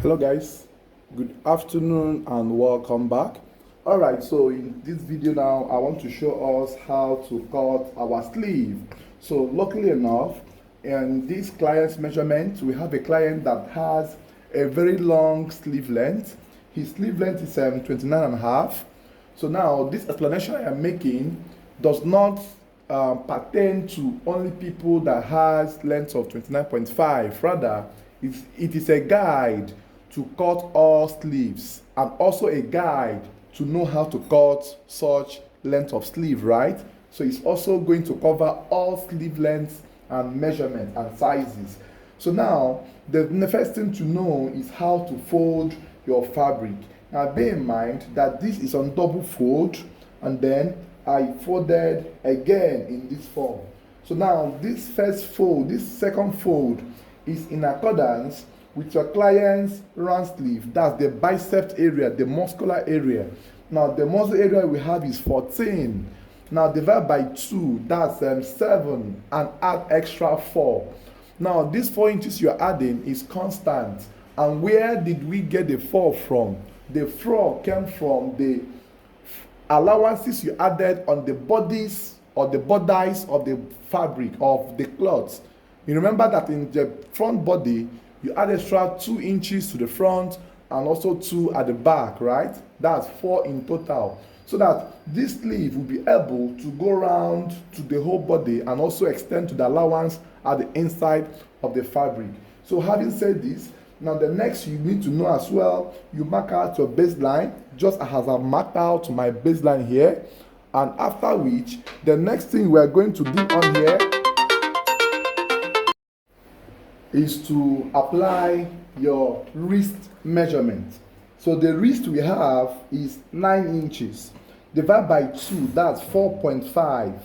Hello guys, good afternoon and welcome back. Alright, so in this video now I want to show us how to cut our sleeve. So luckily enough, in this client's measurement, we have a client that has a very long sleeve length. His sleeve length is 29 and a half. So now this explanation I am making does not pertain to only people that has length of 29.5. Rather, it is a guide to cut all sleeves and also a guide to know how to cut such length of sleeve, right? So it's also going to cover all sleeve lengths and measurement and sizes. So now the first thing to know is how to fold your fabric. Now bear in mind that this is on double fold, and then I folded again in this form. So now this first fold, this second fold is in accordance with your client's round sleeve. That's the bicep area, the muscular area. Now the muscle area we have is 14. Now divide by 2, that's 7, and add extra 4. Now this 4 inches you're adding is constant. And where did we get the 4 from? The 4 came from the allowances you added on the bodies or the bodies of the fabric of the cloth. You remember that in the front body you add extra 2 inches to the front and also 2 at the back, right? That's 4 in total. So that this sleeve will be able to go around to the whole body and also extend to the allowance at the inside of the fabric. So having said this, now the next you need to know as well, you mark out your baseline just as I marked out my baseline here. And after which, the next thing we are going to do on here is to apply your wrist measurement. So the wrist we have is 9 inches. Divide by 2, that's 4.5,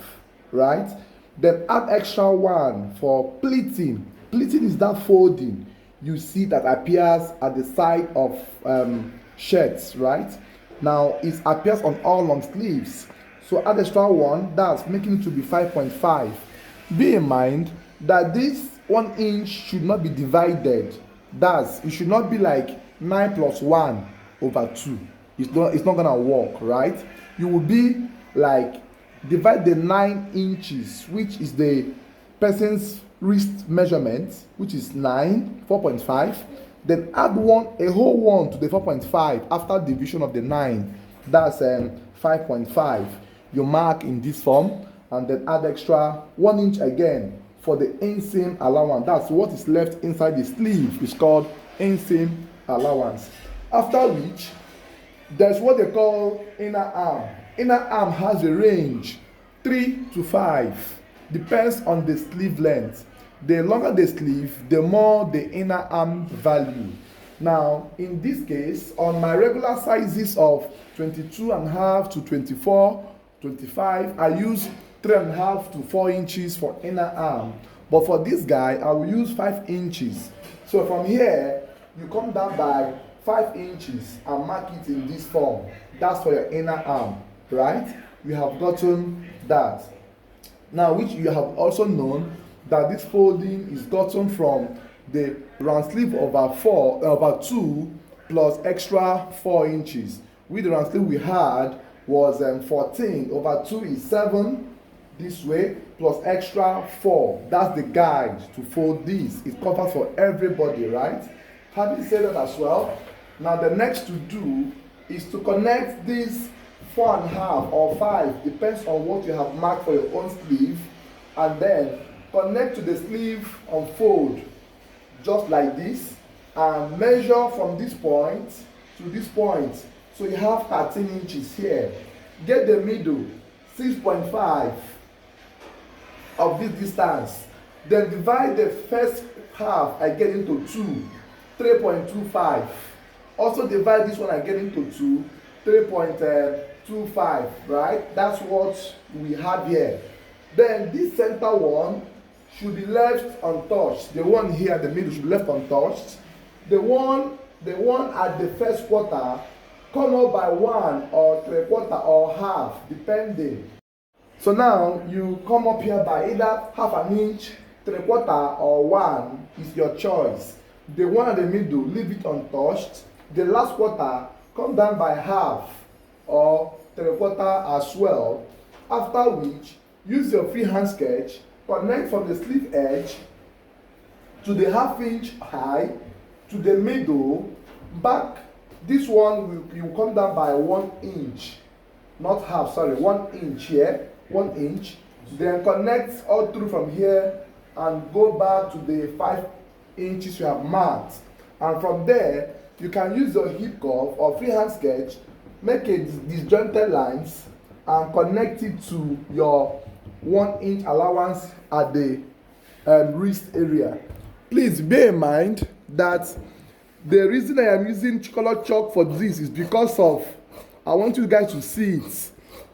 right? Then add extra 1 for pleating. Pleating is that folding you see that appears at the side of shirts, right? Now it appears on all long sleeves. So add extra 1, that's making it to be 5.5. Be in mind that this 1 inch should not be divided. It should not be like 9 plus 1 over 2. It's not gonna work, right? You will be like divide the 9 inches, which is the person's wrist measurement, which is 4.5. Then add a whole 1 to the 4.5 after division of the 9. That's 5.5. You mark in this form, and then add extra 1 inch again for the inseam allowance. That's what is left inside the sleeve. It's called inseam allowance. After which, there's what they call inner arm. Inner arm has a range 3 to 5, depends on the sleeve length. The longer the sleeve, the more the inner arm value. Now in this case, on my regular sizes of 22.5 to 24, 25, I use 3.5 to 4 inches for inner arm. But for this guy, I will use 5 inches. So from here, you come down by 5 inches and mark it in this form. That's for your inner arm, right? You have gotten that. Now, which you have also known that this folding is gotten from the round sleeve over 2 plus extra 4 inches. With the round sleeve we had was 14 over 2 is 7 this way plus extra 4. That's the guide to fold this. It covers for everybody, right? Having said that as well, now the next to do is to connect this 4.5 or 5, depends on what you have marked for your own sleeve, and then connect to the sleeve and fold just like this, and measure from this point to this point. So you have 13 inches here. Get the middle, 6.5 of this distance. Then divide the first half I get into 2, 3.25. Also divide this one I get into 2, 3.25, right? That's what we have here. Then this center one should be left untouched. The one here at the middle should be left untouched. The one at the first quarter, come up by 1 or 3/4 or half, depending. So now you come up here by either half an inch, 3/4 or 1 is your choice. the one at the middle, leave it untouched. The last quarter, come down by half or 3/4 as well. After which, use your freehand sketch, connect from the sleeve edge to the 1/2 inch high to the middle. Back, this one will come down by 1 inch, not half, sorry, 1 inch here, 1 inch. Then connect all through from here and go back to the 5 inches you have marked. And from there, you can use your hip cuff or freehand sketch, make a disjointed lines and connect it to your 1 inch allowance at the wrist area. Please bear in mind that the reason I am using color chalk for this is because of I want you guys to see it.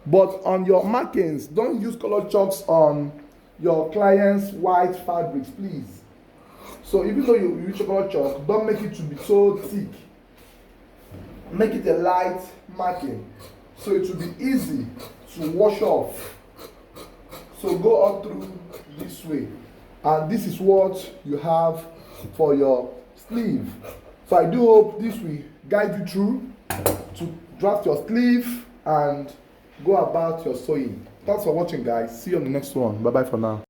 But on your markings, don't use color chalks on your client's white fabrics, please. So even though you use color chalk, don't make it to be so thick. Make it a light marking, so it will be easy to wash off. So go up through this way, and this is what you have for your sleeve. So I do hope this will guide you through to draft your sleeve and go about your sewing. Thanks for watching, guys. See you on the next one. Bye bye for now.